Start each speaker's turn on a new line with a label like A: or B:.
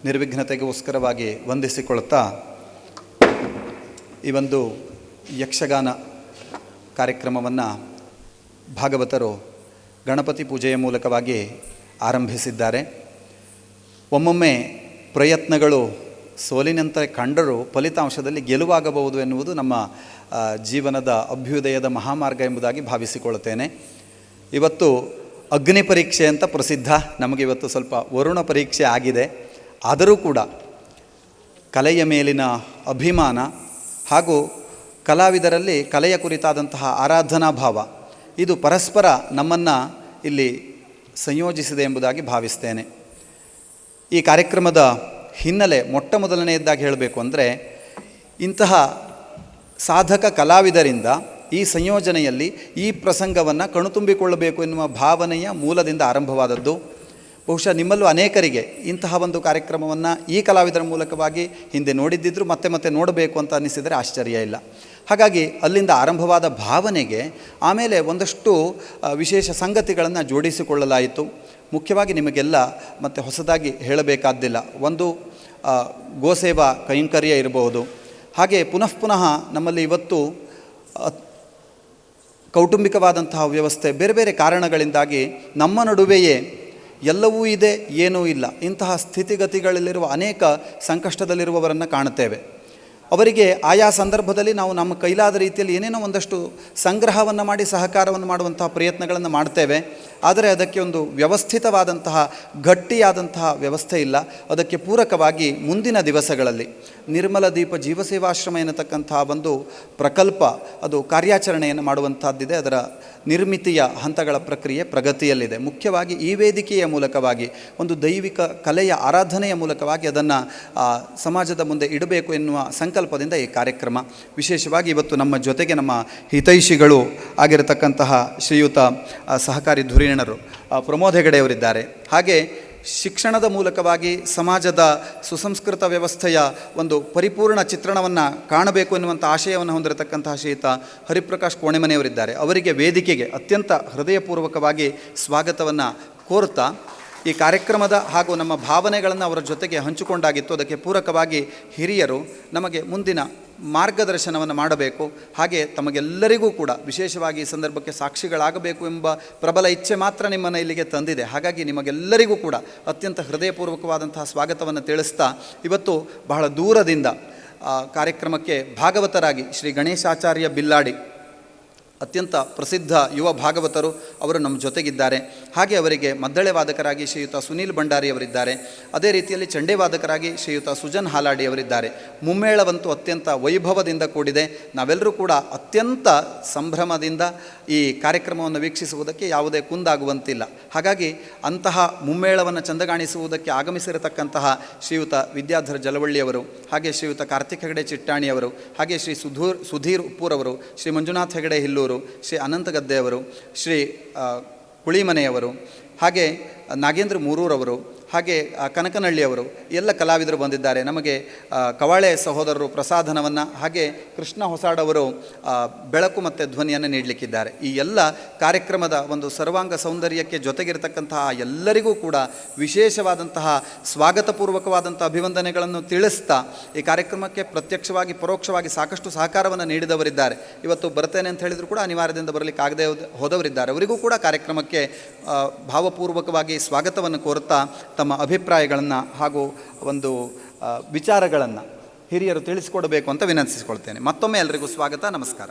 A: ನಿರ್ವಿಘ್ನತೆಗೋಸ್ಕರವಾಗಿ ವಂದಿಸಿಕೊಳ್ಳುತ್ತಾ ಈ ಒಂದು ಯಕ್ಷಗಾನ ಕಾರ್ಯಕ್ರಮವನ್ನು ಭಾಗವತರು ಗಣಪತಿ ಪೂಜೆಯ ಮೂಲಕವಾಗಿ ಆರಂಭಿಸಿದ್ದಾರೆ. ಒಮ್ಮೊಮ್ಮೆ ಪ್ರಯತ್ನಗಳು ಸೋಲಿನಂತೆ ಕಂಡರೂ ಫಲಿತಾಂಶದಲ್ಲಿ ಗೆಲುವಾಗಬಹುದು ಎನ್ನುವುದು ನಮ್ಮ ಜೀವನದ ಅಭ್ಯುದಯದ ಮಹಾಮಾರ್ಗ ಎಂಬುದಾಗಿ ಭಾವಿಸಿಕೊಳ್ಳುತ್ತೇನೆ. ಇವತ್ತು ಅಗ್ನಿ ಪರೀಕ್ಷೆ ಅಂತ ಪ್ರಸಿದ್ಧ. ನಮಗೆ ಇವತ್ತು ಸ್ವಲ್ಪ ವರುಣ ಪರೀಕ್ಷೆ ಆಗಿದೆ. ಆದರೂ ಕೂಡ ಕಲೆಯ ಮೇಲಿನ ಅಭಿಮಾನ ಹಾಗೂ ಕಲಾವಿದರಲ್ಲಿ ಕಲೆಯ ಕುರಿತಾದಂತಹ ಆರಾಧನಾ ಭಾವ ಇದು ಪರಸ್ಪರ ನಮ್ಮನ್ನು ಇಲ್ಲಿ ಸಂಯೋಜಿಸಿದೆ ಎಂಬುದಾಗಿ ಭಾವಿಸ್ತೇನೆ. ಈ ಕಾರ್ಯಕ್ರಮದ ಹಿನ್ನೆಲೆ ಮೊಟ್ಟ ಮೊದಲನೆಯದಾಗಿ ಹೇಳಬೇಕು ಅಂದರೆ, ಇಂತಹ ಸಾಧಕ ಕಲಾವಿದರಿಂದ ಈ ಸಂಯೋಜನೆಯಲ್ಲಿ ಈ ಪ್ರಸಂಗವನ್ನು ಕಣ್ತುಂಬಿಕೊಳ್ಳಬೇಕು ಎನ್ನುವ ಭಾವನೆಯ ಮೂಲದಿಂದ ಆರಂಭವಾದದ್ದು. ಬಹುಶಃ ನಿಮ್ಮಲ್ಲೂ ಅನೇಕರಿಗೆ ಇಂತಹ ಒಂದು ಕಾರ್ಯಕ್ರಮವನ್ನು ಈ ಕಲಾವಿದರ ಮೂಲಕವಾಗಿ ಹಿಂದೆ ನೋಡಿದ್ದಿದ್ರು ಮತ್ತೆ ಮತ್ತೆ ನೋಡಬೇಕು ಅಂತ ಅನ್ನಿಸಿದರೆ ಆಶ್ಚರ್ಯ ಇಲ್ಲ. ಹಾಗಾಗಿ ಅಲ್ಲಿಂದ ಆರಂಭವಾದ ಭಾವನೆಗೆ ಆಮೇಲೆ ಒಂದಷ್ಟು ವಿಶೇಷ ಸಂಗತಿಗಳನ್ನು ಜೋಡಿಸಿಕೊಳ್ಳಲಾಯಿತು. ಮುಖ್ಯವಾಗಿ ನಿಮಗೆಲ್ಲ ಮತ್ತೆ ಹೊಸದಾಗಿ ಹೇಳಬೇಕಾದ್ದಿಲ್ಲ. ಒಂದು ಗೋಸೇವಾ ಕೈಂಕರ್ಯ ಇರಬಹುದು. ಹಾಗೆ ಪುನಃ ನಮ್ಮಲ್ಲಿ ಇವತ್ತು ಕೌಟುಂಬಿಕವಾದಂತಹ ವ್ಯವಸ್ಥೆ ಬೇರೆ ಬೇರೆ ಕಾರಣಗಳಿಂದಾಗಿ ನಮ್ಮ ನಡುವೆಯೇ ಎಲ್ಲವೂ ಇದೆ, ಏನೂ ಇಲ್ಲ, ಇಂತಹ ಸ್ಥಿತಿಗತಿಗಳಲ್ಲಿರುವ ಅನೇಕ ಸಂಕಷ್ಟದಲ್ಲಿರುವವರನ್ನು ಕಾಣುತ್ತೇವೆ. ಅವರಿಗೆ ಆಯಾ ಸಂದರ್ಭದಲ್ಲಿ ನಾವು ನಮ್ಮ ಕೈಲಾದ ರೀತಿಯಲ್ಲಿ ಏನೇನೋ ಒಂದಷ್ಟು ಸಂಗ್ರಹವನ್ನು ಮಾಡಿ ಸಹಕಾರವನ್ನು ಮಾಡುವಂತಹ ಪ್ರಯತ್ನಗಳನ್ನು ಮಾಡ್ತೇವೆ. ಆದರೆ ಅದಕ್ಕೆ ಒಂದು ವ್ಯವಸ್ಥಿತವಾದಂತಹ ಗಟ್ಟಿಯಾದಂತಹ ವ್ಯವಸ್ಥೆ ಇಲ್ಲ. ಅದಕ್ಕೆ ಪೂರಕವಾಗಿ ಮುಂದಿನ ದಿವಸಗಳಲ್ಲಿ ನಿರ್ಮಲ ದೀಪ ಜೀವಸೇವಾಶ್ರಮ ಎನ್ನತಕ್ಕಂತಹ ಒಂದು ಪ್ರಕಲ್ಪ ಅದು ಕಾರ್ಯಾಚರಣೆಯನ್ನು ಮಾಡುವಂಥದ್ದಿದೆ. ಅದರ ನಿರ್ಮಿತಿಯ ಹಂತಗಳ ಪ್ರಕ್ರಿಯೆ ಪ್ರಗತಿಯಲ್ಲಿದೆ. ಮುಖ್ಯವಾಗಿ ಈ ವೇದಿಕೆಯ ಮೂಲಕವಾಗಿ ಒಂದು ದೈವಿಕ ಕಲೆಯ ಆರಾಧನೆಯ ಮೂಲಕವಾಗಿ ಅದನ್ನು ಸಮಾಜದ ಮುಂದೆ ಇಡಬೇಕು ಎನ್ನುವ ಸಂಕಲ್ಪದಿಂದ ಈ ಕಾರ್ಯಕ್ರಮ. ವಿಶೇಷವಾಗಿ ಇವತ್ತು ನಮ್ಮ ಜೊತೆಗೆ ನಮ್ಮ ಹಿತೈಷಿಗಳು ಆಗಿರತಕ್ಕಂತಹ ಶ್ರೀಯುತ ಸಹಕಾರಿ ಧುರೀಣರು ಪ್ರಮೋದ್ ಹೆಗಡೆಯವರಿದ್ದಾರೆ. ಹಾಗೆ ಶಿಕ್ಷಣದ ಮೂಲಕವಾಗಿ ಸಮಾಜದ ಸುಸಂಸ್ಕೃತ ವ್ಯವಸ್ಥೆಯ ಒಂದು ಪರಿಪೂರ್ಣ ಚಿತ್ರಣವನ್ನು ಕಾಣಬೇಕು ಎನ್ನುವಂಥ ಆಶಯವನ್ನು ಹೊಂದಿರತಕ್ಕಂತಹ ಶ್ರೀಯುತ ಹರಿಪ್ರಕಾಶ್ ಕೋಣೆಮನೆಯವರಿದ್ದಾರೆ. ಅವರಿಗೆ ವೇದಿಕೆಗೆ ಅತ್ಯಂತ ಹೃದಯಪೂರ್ವಕವಾಗಿ ಸ್ವಾಗತವನ್ನು ಕೋರುತ್ತಾ ಈ ಕಾರ್ಯಕ್ರಮದ ಹಾಗೂ ನಮ್ಮ ಭಾವನೆಗಳನ್ನು ಅವರ ಜೊತೆಗೆ ಹಂಚಿಕೊಂಡಾಗಿತ್ತು. ಅದಕ್ಕೆ ಪೂರಕವಾಗಿ ಹಿರಿಯರು ನಮಗೆ ಮುಂದಿನ ಮಾರ್ಗದರ್ಶನವನ್ನು ಮಾಡಬೇಕು. ಹಾಗೆ ತಮಗೆಲ್ಲರಿಗೂ ಕೂಡ ವಿಶೇಷವಾಗಿ ಈ ಸಂದರ್ಭಕ್ಕೆ ಸಾಕ್ಷಿಗಳಾಗಬೇಕು ಎಂಬ ಪ್ರಬಲ ಇಚ್ಛೆ ಮಾತ್ರ ನಿಮ್ಮನ್ನು ಇಲ್ಲಿಗೆ ತಂದಿದೆ. ಹಾಗಾಗಿ ನಿಮಗೆಲ್ಲರಿಗೂ ಕೂಡ ಅತ್ಯಂತ ಹೃದಯಪೂರ್ವಕವಾದಂತಹ ಸ್ವಾಗತವನ್ನು ತಿಳಿಸ್ತಾ, ಇವತ್ತು ಬಹಳ ದೂರದಿಂದ ಕಾರ್ಯಕ್ರಮಕ್ಕೆ ಭಾಗವತರಾಗಿ ಶ್ರೀ ಗಣೇಶಾಚಾರ್ಯ ಬಿಲ್ಲಾಡಿ ಅತ್ಯಂತ ಪ್ರಸಿದ್ಧ ಯುವ ಭಾಗವತರು ಅವರು ನಮ್ಮ ಜೊತೆಗಿದ್ದಾರೆ. ಹಾಗೆ ಅವರಿಗೆ ಮದ್ದಳೆ ವಾದಕರಾಗಿ ಶ್ರೀಯುತ ಸುನೀಲ್ ಭಂಡಾರಿ ಅವರಿದ್ದಾರೆ. ಅದೇ ರೀತಿಯಲ್ಲಿ ಚಂಡೆ ವಾದಕರಾಗಿ ಶ್ರೀಯುತ ಸುಜನ್ ಹಾಲಾಡಿ ಅವರಿದ್ದಾರೆ. ಮುಮ್ಮೇಳವಂತೂ ಅತ್ಯಂತ ವೈಭವದಿಂದ ಕೂಡಿದೆ. ನಾವೆಲ್ಲರೂ ಕೂಡ ಅತ್ಯಂತ ಸಂಭ್ರಮದಿಂದ ಈ ಕಾರ್ಯಕ್ರಮವನ್ನು ವೀಕ್ಷಿಸುವುದಕ್ಕೆ ಯಾವುದೇ ಕುಂದಾಗುವಂತಿಲ್ಲ. ಹಾಗಾಗಿ ಅಂತಹ ಮುಮ್ಮೇಳವನ್ನು ಚಂದಗಾಣಿಸುವುದಕ್ಕೆ ಆಗಮಿಸಿರತಕ್ಕಂತಹ ಶ್ರೀಯುತ ವಿದ್ಯಾಧರ್ ಜಲವಳ್ಳಿಯವರು, ಹಾಗೆ ಶ್ರೀಯುತ ಕಾರ್ತಿಕ್ ಹೆಗಡೆ ಚಿಟ್ಟಾಣಿಯವರು, ಹಾಗೆ ಶ್ರೀ ಸುಧೀರ್ ಉಪ್ಪೂರವರು, ಶ್ರೀ ಮಂಜುನಾಥ್ ಹೆಗಡೆ ಹಿಲ್ಲೂರು, ಶ್ರೀ ಅನಂತ ಗದ್ದೆಯವರು, ಶ್ರೀ ಕುಳಿಮನೆಯವರು, ಹಾಗೆ ನಾಗೇಂದ್ರ ಮೂರೂರವರು, ಹಾಗೆ ಕನಕನಹಳ್ಳಿಯವರು ಎಲ್ಲ ಕಲಾವಿದರು ಬಂದಿದ್ದಾರೆ. ನಮಗೆ ಕವಾಳೆ ಸಹೋದರರು ಪ್ರಸಾದನವನ್ನು, ಹಾಗೆ ಕೃಷ್ಣ ಹೊಸಾಡವರು ಬೆಳಕು ಮತ್ತು ಧ್ವನಿಯನ್ನು ನೀಡಲಿಕ್ಕಿದ್ದಾರೆ. ಈ ಎಲ್ಲ ಕಾರ್ಯಕ್ರಮದ ಒಂದು ಸರ್ವಾಂಗ ಸೌಂದರ್ಯಕ್ಕೆ ಜೊತೆಗಿರತಕ್ಕಂತಹ ಎಲ್ಲರಿಗೂ ಕೂಡ ವಿಶೇಷವಾದಂತಹ ಸ್ವಾಗತಪೂರ್ವಕವಾದಂಥ ಅಭಿವಂದನೆಗಳನ್ನು ತಿಳಿಸ್ತಾ ಈ ಕಾರ್ಯಕ್ರಮಕ್ಕೆ ಪ್ರತ್ಯಕ್ಷವಾಗಿ ಪರೋಕ್ಷವಾಗಿ ಸಾಕಷ್ಟು ಸಹಕಾರವನ್ನು ನೀಡಿದವರಿದ್ದಾರೆ. ಇವತ್ತು ಬರ್ತೇನೆ ಅಂತ ಹೇಳಿದರೂ ಕೂಡ ಅನಿವಾರ್ಯದಿಂದ ಬರಲಿಕ್ಕೆ ಆಗದೆ ಹೋದವರಿದ್ದಾರೆ. ಅವರಿಗೂ ಕೂಡ ಕಾರ್ಯಕ್ರಮಕ್ಕೆ ಭಾವಪೂರ್ವಕವಾಗಿ ಸ್ವಾಗತವನ್ನು ಕೋರುತ್ತಾ ತಮ್ಮ ಅಭಿಪ್ರಾಯಗಳನ್ನು ಹಾಗೂ ಒಂದು ವಿಚಾರಗಳನ್ನು ಹಿರಿಯರು ತಿಳಿಸಿಕೊಡಬೇಕು ಅಂತ ವಿನಂತಿಸಿಕೊಳ್ತೇನೆ. ಮತ್ತೊಮ್ಮೆ ಎಲ್ಲರಿಗೂ ಸ್ವಾಗತ, ನಮಸ್ಕಾರ.